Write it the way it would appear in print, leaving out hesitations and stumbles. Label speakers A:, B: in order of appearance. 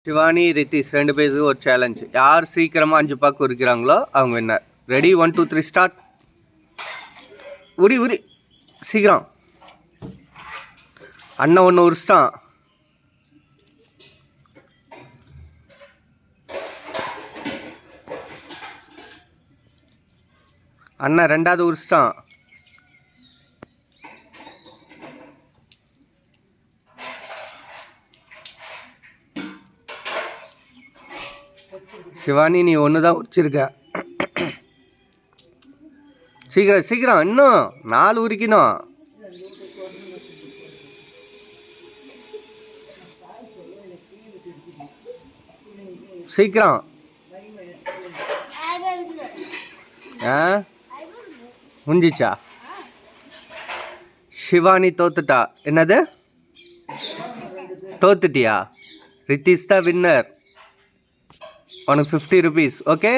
A: சிவானி ரித்திஷ் 2 பேருக்கு ஒரு சேலஞ்ச். யார் சீக்கிரமாக 5 பாக்கு உரிக்கிறாங்களோ அவங்க வின்னர். Ready 1 2 3 start. உரி சீக்கிரம். அண்ணன் ஒன்று உரிச்சிட்டான். அண்ணன் 2வது உரிச்சிட்டான். சிவானி நீ ஒன்று தான் உரிச்சிருக்க. சீக்கிரம் சீக்கிரம், இன்னும் 4 உரிக்கணும். சீக்கிரம். முடிஞ்சிச்சா? சிவானி தோத்துட்டா. என்னது தோத்துட்டியா? ரித்திஷ் தான் வின்னர். உனக்கு 50 rupees. ஓகே.